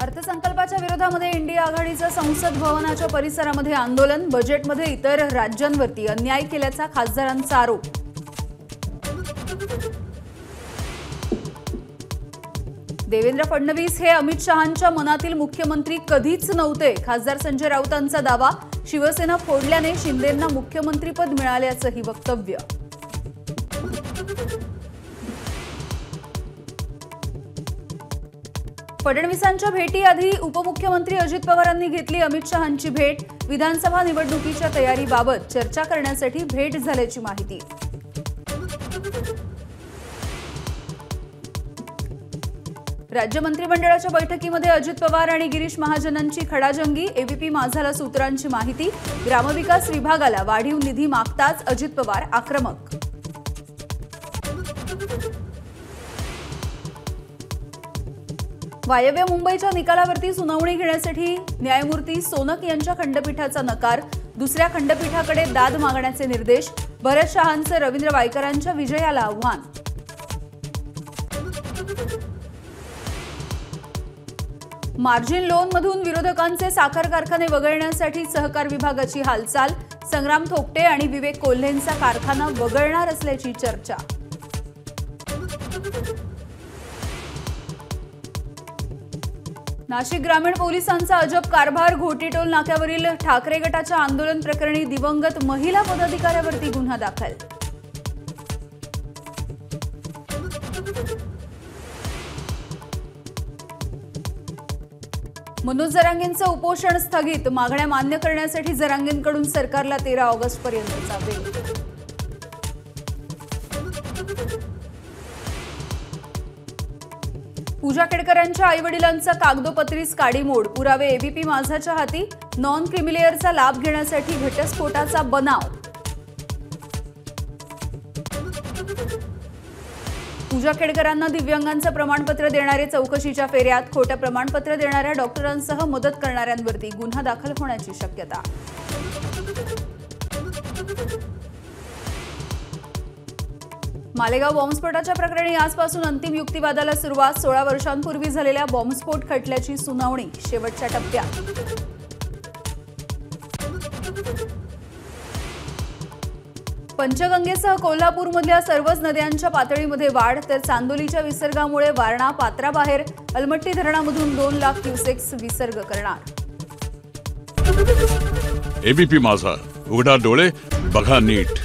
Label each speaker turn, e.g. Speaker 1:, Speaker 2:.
Speaker 1: अर्थसंकल्पाच्या विरोधामध्ये इंडिया आघाडीचं संसद भवनाच्या परिसरामध्ये आंदोलन। बजेटमध्ये इतर राज्यांवरती अन्याय केल्याचा खासदारांचा आरोप। देवेंद्र फडणवीस हे अमित शहांच्या मनातील मुख्यमंत्री कधीच नव्हते, खासदार संजय राऊतांचा दावा। शिवसेना फोडल्याने शिंदेंना मुख्यमंत्रीपद मिळाल्याचंही वक्तव्य। फडणवीसांच्या भेटीआधी उपमुख्यमंत्री अजित पवारांनी घेतली अमित शहांची भेट। विधानसभा निवडणुकीच्या तयारीबाबत चर्चा करण्यासाठी भेट झाल्याची माहिती। राज्य मंत्रिमंडळाच्या बैठकीमध्ये अजित पवार आणि गिरीश महाजनांची खडाजंगी। एबीपी माझाला सूत्रांची माहिती। ग्रामविकास विभागाला वाढीव निधी मागताच अजित पवार आक्रमक। वायव्य मुंबईच्या निकालावरती सुनावणी घेण्यासाठी न्यायमूर्ती सोनक यांच्या खंडपीठाचा नकार। दुसऱ्या खंडपीठाकडे दाद मागण्याचे निर्देश। भरत शहांचे रवींद्र वायकरांच्या विजयाला आव्हान। मार्जिन लोनमधून विरोधकांचे साखर कारखाने वगळण्यासाठी सहकार विभागाची हालचाल। संग्राम थोपटे आणि विवेक कोल्हेंचा कारखाना वगळणार असल्याची चर्चा। नाशिक ग्रामीण पोलिसांचा अजब कारभार। घोटीटोल नाक्यावरील ठाकरे गटाच्या आंदोलन प्रकरणी दिवंगत महिला पदाधिकाऱ्यावरती गुन्हा दाखल। मनोज जरांगेंचं उपोषण स्थगित। मागण्या मान्य करण्यासाठी जरांगेंकडून सरकारला 13 ऑगस्टपर्यंतचा वेळ। पूजा केडकरांच्या आईवडिलांचा कागदोपत्रीच काडीमोड। पुरावे एबीपी माझाच्या हाती। नॉन क्रिमिलेअरचा लाभ घेण्यासाठी घटस्फोटाचा बनाव। पूजा केडकरांना दिव्यांगांचं प्रमाणपत्र देणारे चौकशीच्या फेऱ्यात। खोटं प्रमाणपत्र देणाऱ्या डॉक्टरांसह मदत करणाऱ्यांवरती गुन्हा दाखल होण्याची शक्यता। मालेगाव बॉम्बस्फोटाच्या प्रकरणी आजपासून अंतिम युक्तिवादाला सुरुवात। 16 वर्षांपूर्वी झालेल्या बॉम्बस्फोट खटल्याची सुनावणी शेवटच्या टप्प्यात। पंचगंगेसह कोल्हापूरमधल्या सर्वच नद्यांच्या पातळीमध्ये वाढ, तर चांदोलीच्या विसर्गामुळे वारणा पात्राबाहेर। अलमट्टी धरणामधून 2 लाख क्युसेक्स विसर्ग करणार।
Speaker 2: एबीपी माझा, उघडा डोळे बघा नीट।